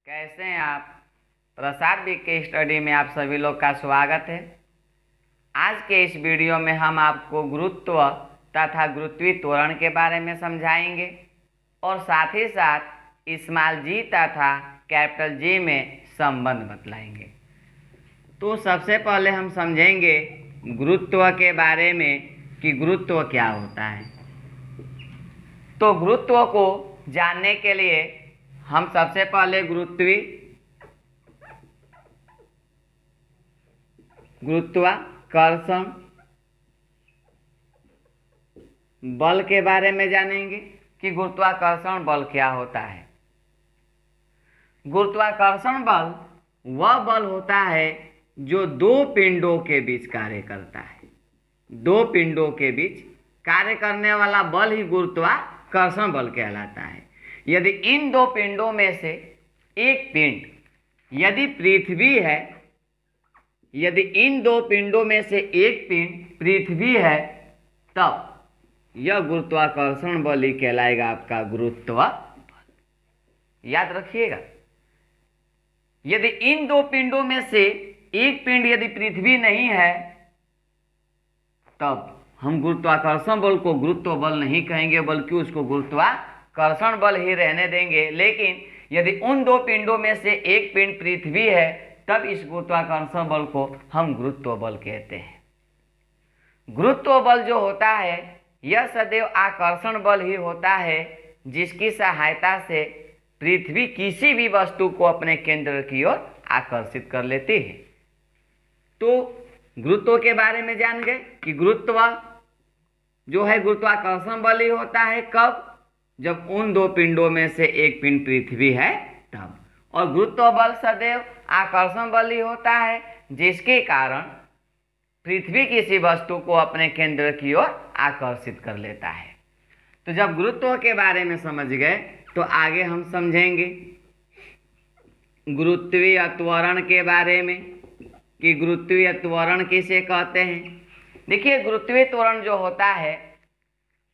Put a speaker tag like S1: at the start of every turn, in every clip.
S1: कैसे हैं आप। प्रसाद बी के स्टडी में आप सभी लोग का स्वागत है। आज के इस वीडियो में हम आपको गुरुत्व तथा गुरुत्वीय त्वरण के बारे में समझाएंगे और साथ ही साथ स्मॉल जी तथा कैपिटल जी में संबंध बतलाएंगे। तो सबसे पहले हम समझेंगे गुरुत्व के बारे में कि गुरुत्व क्या होता है। तो गुरुत्व को जानने के लिए हम सबसे पहले गुरुत्वाकर्षण बल के बारे में जानेंगे कि गुरुत्वाकर्षण बल क्या होता है। गुरुत्वाकर्षण बल वह बल होता है जो दो पिंडों के बीच कार्य करता है। दो पिंडों के बीच कार्य करने वाला बल ही गुरुत्वाकर्षण बल कहलाता है। यदि इन दो पिंडों में से एक पिंड यदि पृथ्वी है, यदि इन दो पिंडों में से एक पिंड पृथ्वी है, तब यह गुरुत्वाकर्षण बल ही कहलाएगा आपका गुरुत्व बल। याद रखिएगा, यदि इन दो पिंडों में से एक पिंड यदि पृथ्वी नहीं है, तब हम गुरुत्वाकर्षण बल को गुरुत्व बल नहीं कहेंगे, बल्कि उसको गुरुत्वाकर्षण बल ही रहने देंगे। लेकिन यदि उन दो पिंडों में से एक पिंड पृथ्वी है, तब इस गुरुत्वाकर्षण बल को हम गुरुत्व बल कहते हैं। गुरुत्व बल जो होता है यह सदैव आकर्षण बल ही होता है, जिसकी सहायता से पृथ्वी किसी भी वस्तु को अपने केंद्र की ओर आकर्षित कर लेती है। तो गुरुत्व के बारे में जान गए कि गुरुत्व जो है गुरुत्वाकर्षण बल ही होता है। कब? जब उन दो पिंडों में से एक पिंड पृथ्वी है तब। और गुरुत्व बल सदैव आकर्षण बल ही होता है, जिसके कारण पृथ्वी किसी वस्तु को अपने केंद्र की ओर आकर्षित कर लेता है। तो जब गुरुत्व के बारे में समझ गए तो आगे हम समझेंगे गुरुत्वीय त्वरण के बारे में कि गुरुत्वीय त्वरण किसे कहते हैं। देखिए, गुरुत्वीय त्वरण जो होता है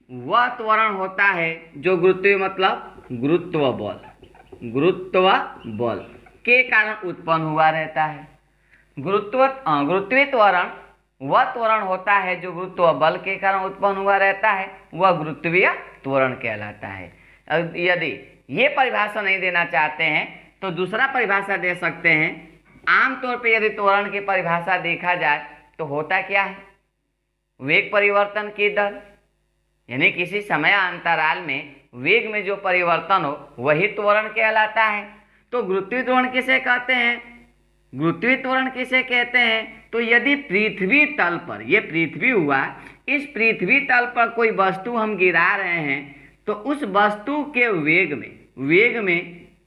S1: वह त्वरण होता है जो गुरुत्वीय मतलब गुरुत्व बल के कारण उत्पन्न हुआ रहता है। गुरुत्वीय त्वरण वह त्वरण होता है जो गुरुत्व बल के कारण उत्पन्न हुआ रहता है, वह गुरुत्वीय त्वरण कहलाता है। यदि ये परिभाषा नहीं देना चाहते हैं तो दूसरा परिभाषा दे सकते हैं। आमतौर पर यदि त्वरण की परिभाषा देखा जाए तो होता क्या है, वेग परिवर्तन की दर, यानी किसी समय अंतराल में वेग में जो परिवर्तन हो वही त्वरण कहलाता है। तो गुरुत्वीय त्वरण किसे कहते हैं? गुरुत्वीय त्वरण किसे कहते हैं? तो यदि पृथ्वी तल पर, ये पृथ्वी हुआ, इस पृथ्वी तल पर कोई वस्तु हम गिरा रहे हैं, तो उस वस्तु के वेग में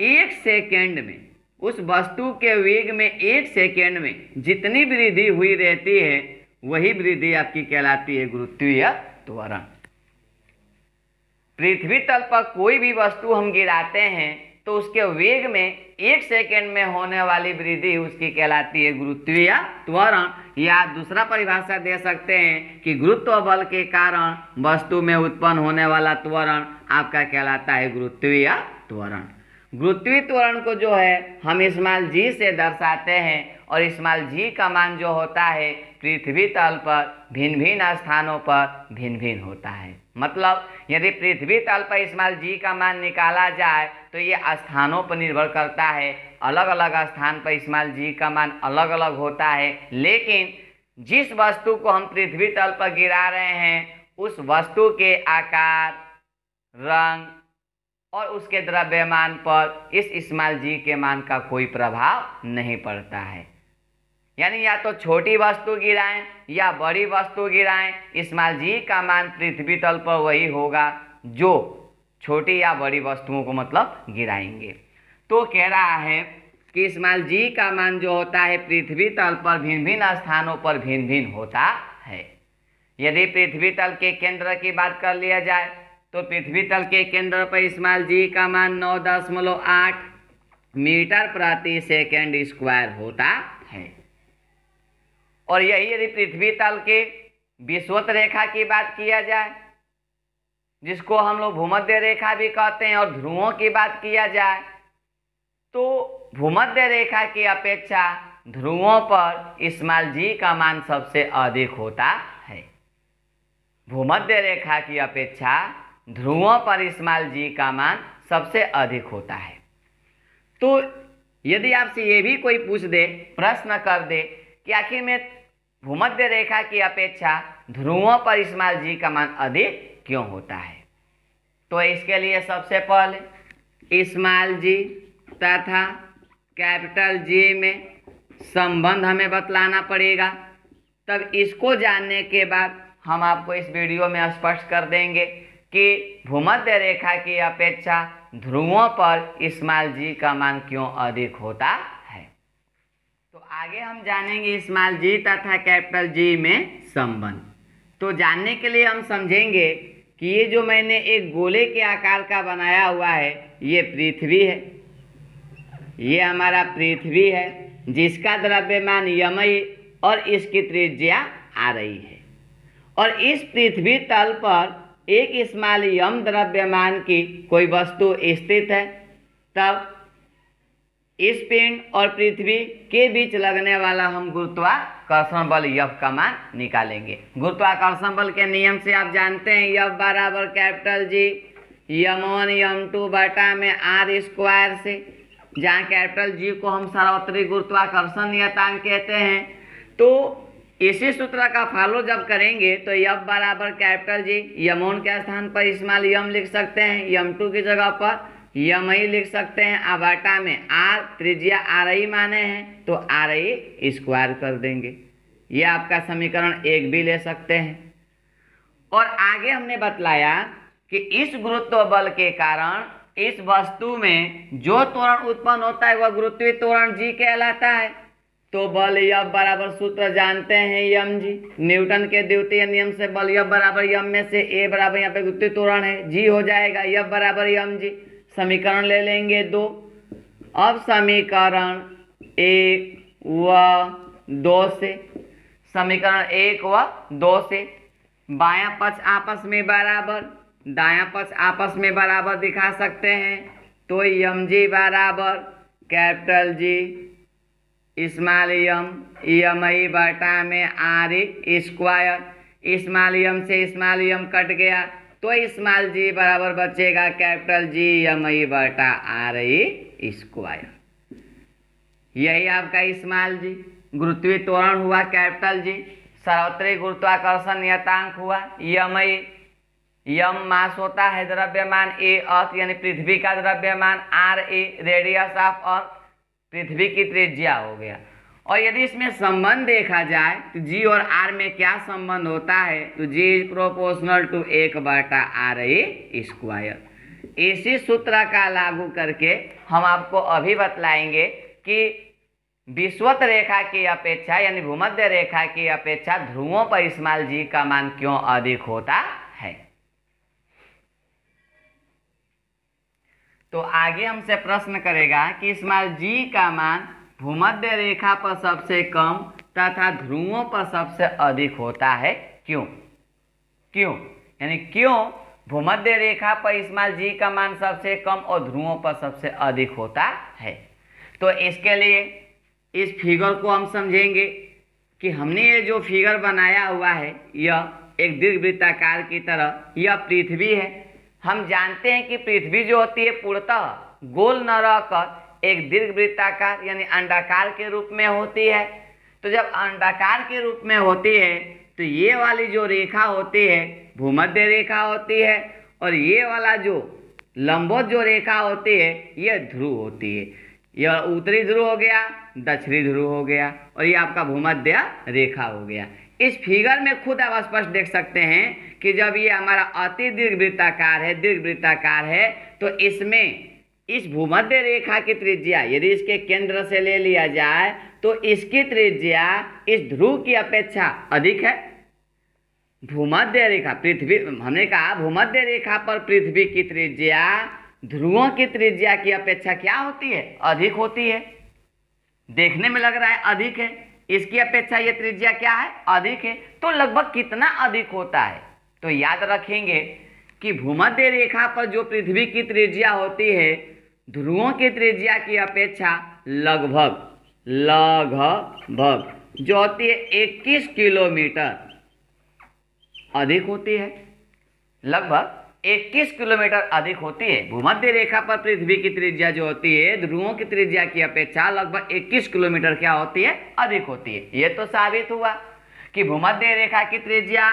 S1: एक सेकेंड में, उस वस्तु के वेग में एक सेकेंड में जितनी वृद्धि हुई रहती है वही वृद्धि आपकी कहलाती है गुरुत्वीय त्वरण। पृथ्वी तल पर कोई भी वस्तु हम गिराते हैं तो उसके वेग में एक सेकेंड में होने वाली वृद्धि उसकी कहलाती है गुरुत्वीय त्वरण। या दूसरा परिभाषा दे सकते हैं कि गुरुत्व बल के कारण वस्तु में उत्पन्न होने वाला त्वरण आपका कहलाता है गुरुत्वीय त्वरण। गुरुत्वीय त्वरण को जो है हम स्मॉल जी से दर्शाते हैं, और स्मॉल जी का मान जो होता है पृथ्वी तल पर भिन्न भिन्न स्थानों पर भिन्न भिन्न होता है। मतलब यदि पृथ्वी तल पर स्मॉल जी का मान निकाला जाए तो ये स्थानों पर निर्भर करता है। अलग अलग स्थान पर स्मॉल जी का मान अलग अलग होता है, लेकिन जिस वस्तु को हम पृथ्वी तल पर गिरा रहे हैं उस वस्तु के आकार, रंग और उसके द्रव्यमान पर इस स्मॉल जी के मान का कोई प्रभाव नहीं पड़ता है। यानी या तो छोटी वस्तु गिराएं या बड़ी वस्तु गिराएं, स्मॉल जी का मान पृथ्वी तल पर वही होगा जो छोटी या बड़ी वस्तुओं को मतलब गिराएंगे। तो कह रहा है कि स्मॉल जी का मान जो होता है पृथ्वी तल पर भिन्न भिन्न स्थानों पर भिन्न भिन्न होता है। यदि पृथ्वी तल के केंद्र की बात कर लिया जाए तो पृथ्वी तल के केंद्र पर स्मॉल जी का मान 9.8 मीटर प्रति सेकेंड स्क्वायर होता है। और यही यदि पृथ्वी तल के विषुवत रेखा की बात किया जाए, जिसको हम लोग भूमध्य रेखा भी कहते हैं, और ध्रुवों की बात किया जाए तो भूमध्य रेखा की अपेक्षा ध्रुवों पर स्मॉल जी का मान सबसे अधिक होता है। भूमध्य रेखा की अपेक्षा ध्रुवों पर स्मॉल जी का मान सबसे अधिक होता है। तो यदि आपसे ये भी कोई पूछ दे, प्रश्न कर दे कि आखिर में भूमध्य रेखा की अपेक्षा ध्रुवों पर स्मॉल जी का मान अधिक क्यों होता है, तो इसके लिए सबसे पहले स्मॉल जी तथा कैपिटल जी में संबंध हमें बतलाना पड़ेगा। तब इसको जानने के बाद हम आपको इस वीडियो में स्पष्ट कर देंगे कि भूमध्य रेखा की अपेक्षा ध्रुवों पर स्मॉल जी का मान क्यों अधिक होता है। तो आगे हम जानेंगे स्मॉल जी तथा कैपिटल जी में संबंध। तो जानने के लिए हम समझेंगे कि ये जो मैंने एक गोले के आकार का बनाया हुआ है, ये पृथ्वी है, ये हमारा पृथ्वी है जिसका द्रव्यमान यमई और इसकी त्रिज्या आ रही है। और इस पृथ्वी तल पर एक स्मॉल यम द्रव्यमान की कोई वस्तु स्थित है। तब इस पिंड और पृथ्वी के बीच लगने वाला हम गुरुत्वाकर्षण बल यफ का मान निकालेंगे। गुरुत्वाकर्षण बल के नियम से आप जानते हैं यफ बराबर कैपिटल जी यम1 यम2 बटा में आर स्क्वायर से, जहाँ कैपिटल जी को हम सर्वोत्तरी गुरुत्वाकर्षण नियतांक कहते हैं। तो इसी सूत्र का फॉलो जब करेंगे तो यफ बराबर कैपिटल जी यम1 के स्थान पर स्मॉल यम लिख सकते हैं, यम2 की जगह पर यम ही लिख सकते हैं, आबाटा में आर त्रिज्या आर ही माने हैं तो आर ही स्क्वायर कर देंगे। ये आपका समीकरण 1 भी ले सकते हैं। और आगे हमने बतलाया कि इस गुरुत्व बल के कारण इस वस्तु में जो त्वरण उत्पन्न होता है वह गुरुत्वीय त्वरण जी कहलाता है। तो बल यफ बराबर सूत्र जानते हैं यम जी, न्यूटन के द्वितीय नियम से बल यफ बराबर यम में से ए बराबर यहाँ पे गुरुत्वीय त्वरण है जी हो जाएगा, यफ बराबर यम जी। समीकरण ले लेंगे 2। अब समीकरण 1 व 2 से, समीकरण 1 व 2 से बायां पक्ष आपस में बराबर, दायां पक्ष आपस में बराबर दिखा सकते हैं। तो यम जी बराबर कैपिटल जी स्मॉल यम ई बटा में आर स्क्वायर, स्मॉल यम से स्मॉल यम कट गया तो स्मॉल जी बराबर बचेगा कैपिटल जी यम ई बटा आर स्क्वायर। यही आपका स्मॉल जी गुरुत्वीय त्वरण हुआ, कैपिटल जी सर्वोत्तरी गुरुत्वाकर्षण नियतांक हुआ, यम ई, यम मास होता है द्रव्यमान, ए अर्थ यानी पृथ्वी का द्रव्यमान, R a radius of earth पृथ्वी की त्रिज्या हो गया। और यदि इसमें संबंध देखा जाए तो जी और आर में क्या संबंध होता है, तो G is proportional to 1/r square. इसी सूत्र का लागू करके हम आपको अभी बतलाएंगे कि विषुवत रेखा की अपेक्षा यानी भूमध्य रेखा की अपेक्षा ध्रुवों पर स्मॉल जी का मान क्यों अधिक होता है। तो आगे हमसे प्रश्न करेगा कि स्मॉल जी का मान भूमध्य रेखा पर सबसे कम तथा ध्रुवों पर सबसे अधिक होता है क्यों। क्यों यानी क्यों भूमध्य रेखा पर स्मॉल जी का मान सबसे कम और ध्रुवों पर सबसे अधिक होता है। तो इसके लिए इस फिगर को हम समझेंगे कि हमने ये जो फिगर बनाया हुआ है यह एक दीर्घवृत्ताकार की तरह यह पृथ्वी है। हम जानते हैं कि पृथ्वी जो होती है पूर्णतः गोल न रहकर एक दीर्घवृत्ताकार यानी अंडाकार के रूप में होती है। तो जब अंडाकार के रूप में होती है तो ये वाली जो रेखा होती है भूमध्य रेखा होती है और ये वाला जो लंबवत जो रेखा होती है यह ध्रुव होती है। यह उत्तरी ध्रुव हो गया, दक्षिणी ध्रुव हो गया और ये आपका भूमध्य रेखा हो गया। इस फिगर में खुद आप स्पष्ट देख सकते हैं कि जब ये हमारा अति दीर्घवृत्ताकार है तो इसमें इस भूमध्य रेखा की त्रिज्या यदि इसके केंद्र से ले लिया जाए तो इसकी त्रिज्या इस ध्रुव की अपेक्षा अधिक है। भूमध्य रेखा पृथ्वी, हमने कहा भूमध्य रेखा पर पृथ्वी की त्रिज्या ध्रुवों की त्रिज्या की अपेक्षा क्या होती है, अधिक होती है। देखने में लग रहा है अधिक है, इसकी अपेक्षा ये त्रिज्या क्या है, अधिक है। तो लगभग कितना अधिक होता है, तो याद रखेंगे कि भूमध्य रेखा पर जो पृथ्वी की त्रिज्या होती है ध्रुवों की त्रिज्या की अपेक्षा लगभग जो होती है 21 किलोमीटर अधिक होती है। लगभग 21 किलोमीटर अधिक होती है। भूमध्य रेखा पर पृथ्वी की त्रिज्या जो होती है ध्रुवों की त्रिज्या की अपेक्षा लगभग 21 किलोमीटर क्या होती है, अधिक होती है। यह तो साबित हुआ कि भूमध्य रेखा की त्रिज्या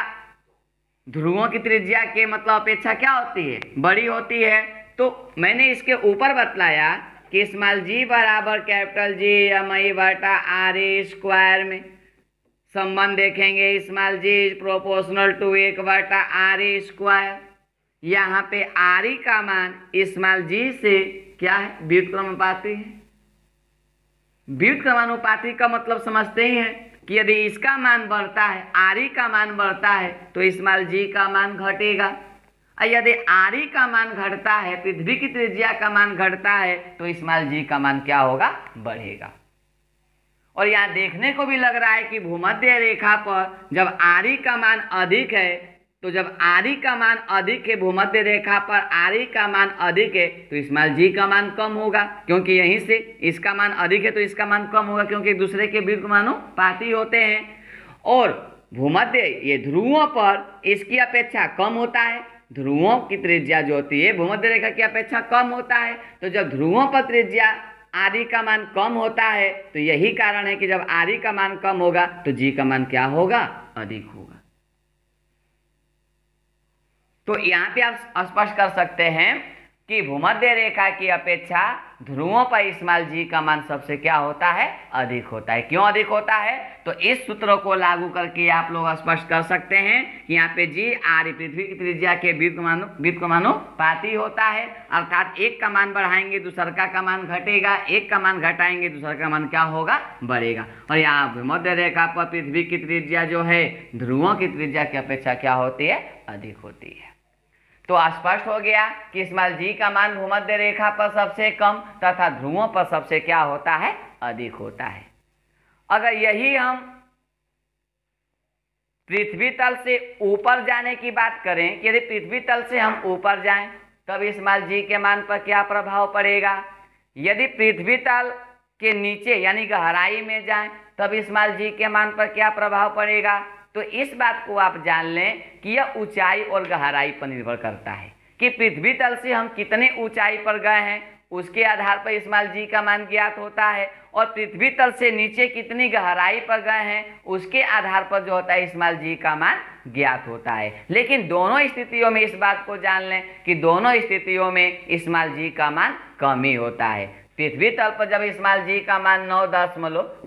S1: ध्रुवों की त्रिज्या के मतलब अपेक्षा क्या होती है, बड़ी होती है। तो मैंने इसके ऊपर बतलाया कि स्मॉल जी बराबर कैपिटल जी एम.आई बटा आर स्क्वायर में संबंध देखेंगे। Small G is proportional to 1 बटा आर स्क्वायर। यहाँ पे आर का मान स्मॉल जी से क्या है, व्युत्क्रमानुपाती है। व्युत्क्रमानुपाती का मतलब समझते ही हैं कि यदि इसका मान बढ़ता है, आर का मान बढ़ता है तो स्मॉल जी का मान घटेगा, और यदि आर का मान घटता है, पृथ्वी की त्रिज्या का मान घटता है तो स्मॉल जी का मान क्या होगा, बढ़ेगा। और यहाँ देखने को भी लग रहा है कि भूमध्य रेखा पर जब आर का मान अधिक है, तो जब आर का मान अधिक है, भूमध्य रेखा पर आर का मान अधिक है तो स्मॉल जी का मान कम होगा, क्योंकि यहीं से इसका मान अधिक है तो इसका मान कम होगा, क्योंकि एक दूसरे के व्युत्क्रमानुपाती होते हैं। और भूमध्य ये ध्रुवों पर इसकी अपेक्षा कम होता है। ध्रुवों की त्रिज्या जो होती है भूमध्य रेखा की अपेक्षा कम होता है। तो जब ध्रुवों पर त्रिज्या आर का मान कम होता है तो यही कारण है कि जब आर का मान कम होगा तो जी का मान क्या होगा, अधिक होगा। तो यहाँ पे आप स्पष्ट कर सकते हैं कि भूमध्य रेखा की अपेक्षा ध्रुवों पर स्मॉल जी का मान सबसे क्या होता है, अधिक होता है। क्यों अधिक होता है, तो इस सूत्र को लागू करके आप लोग स्पष्ट कर सकते हैं कि यहाँ पे जी आर पृथ्वी की त्रिज्या के व्युत्क्रमानुपाती होता है, अर्थात एक का मान बढ़ाएंगे दूसरा का मान घटेगा, एक का मान घटाएंगे दूसरा का मान क्या होगा, बढ़ेगा। और यहाँ भूमध्य रेखा पर पृथ्वी की त्रिज्या जो है ध्रुवों की त्रिज्या की अपेक्षा क्या होती है, अधिक होती है। तो स्पष्ट हो गया कि स्मॉल जी का मान भूमध्य रेखा पर सबसे कम तथा ध्रुवों पर सबसे क्या होता है, अधिक होता है। अगर यही हम पृथ्वी तल से ऊपर जाने की बात करें कि यदि पृथ्वी तल से हम ऊपर जाएं तब स्मॉल जी के मान पर क्या प्रभाव पड़ेगा, यदि पृथ्वी तल के नीचे यानी गहराई में जाएं तब स्मॉल जी के मान पर क्या प्रभाव पड़ेगा। तो इस बात को आप जान लें कि यह ऊंचाई और गहराई पर निर्भर करता है कि पृथ्वी तल से हम कितने ऊंचाई पर गए हैं, उसके आधार पर स्मॉल जी का मान ज्ञात होता है, और पृथ्वी तल से नीचे कितनी गहराई पर गए हैं उसके आधार पर जो होता है स्मॉल जी का मान ज्ञात होता है। लेकिन दोनों स्थितियों में इस बात को जान लें कि दोनों स्थितियों में स्मॉल जी का मान कम ही होता है। पृथ्वी तल पर जब स्मॉल जी का मान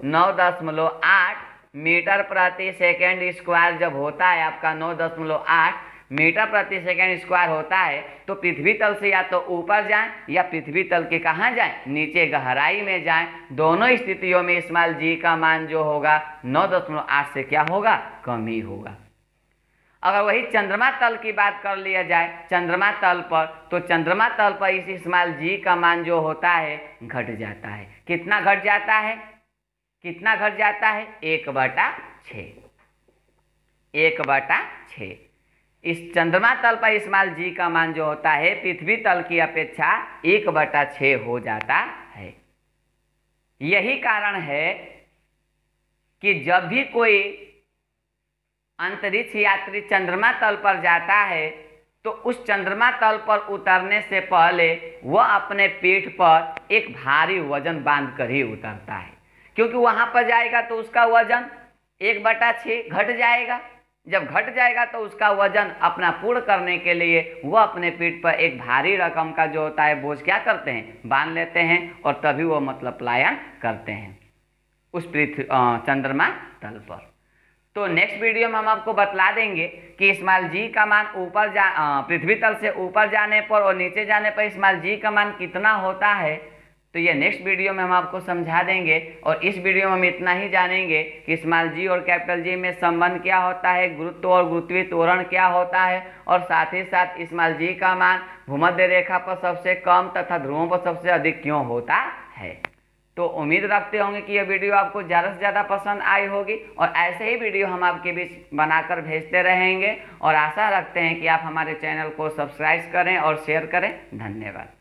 S1: 9.8 मीटर प्रति सेकेंड स्क्वायर जब होता है, आपका 9.8 मीटर प्रति सेकेंड स्क्वायर होता है, तो पृथ्वी तल से या तो ऊपर जाएं या पृथ्वी तल के कहाँ जाएं, नीचे गहराई में जाएं। दोनों स्थितियों में स्मॉल जी का मान जो होगा 9.8 से क्या होगा, कम ही होगा। अगर वही चंद्रमा तल की बात कर लिया जाए, चंद्रमा तल पर, तो चंद्रमा तल पर इस स्मॉल जी का मान जो होता है घट जाता है। कितना घट जाता है, कितना घट जाता है, 1/6। 1/6 इस चंद्रमा तल पर स्मॉल जी का मान जो होता है पृथ्वी तल की अपेक्षा 1/6 हो जाता है। यही कारण है कि जब भी कोई अंतरिक्ष यात्री चंद्रमा तल पर जाता है तो उस चंद्रमा तल पर उतरने से पहले वह अपने पीठ पर एक भारी वजन बांध कर ही उतरता है, क्योंकि वहां पर जाएगा तो उसका वजन 1/6 घट जाएगा। जब घट जाएगा तो उसका वजन अपना पूर्ण करने के लिए वह अपने पीठ पर एक भारी रकम का जो होता है बोझ क्या करते हैं, बांध लेते हैं, और तभी वो मतलब पलायन करते हैं उस चंद्रमा तल पर। तो नेक्स्ट वीडियो में हम आपको बतला देंगे कि स्मॉल जी का मान ऊपर पृथ्वी तल से ऊपर जाने पर और नीचे जाने पर स्मॉल जी का मान कितना होता है, तो ये नेक्स्ट वीडियो में हम आपको समझा देंगे। और इस वीडियो में हम इतना ही जानेंगे कि स्मॉल जी और कैपिटल जी में संबंध क्या होता है, गुरुत्व और गुरुत्वीय त्वरण क्या होता है, और साथ ही साथ स्मॉल जी का मान भूमध्य रेखा पर सबसे कम तथा ध्रुवों पर सबसे अधिक क्यों होता है। तो उम्मीद रखते होंगे कि यह वीडियो आपको ज़्यादा से ज़्यादा पसंद आई होगी, और ऐसे ही वीडियो हम आपके बीच बनाकर भेजते रहेंगे, और आशा रखते हैं कि आप हमारे चैनल को सब्सक्राइब करें और शेयर करें। धन्यवाद।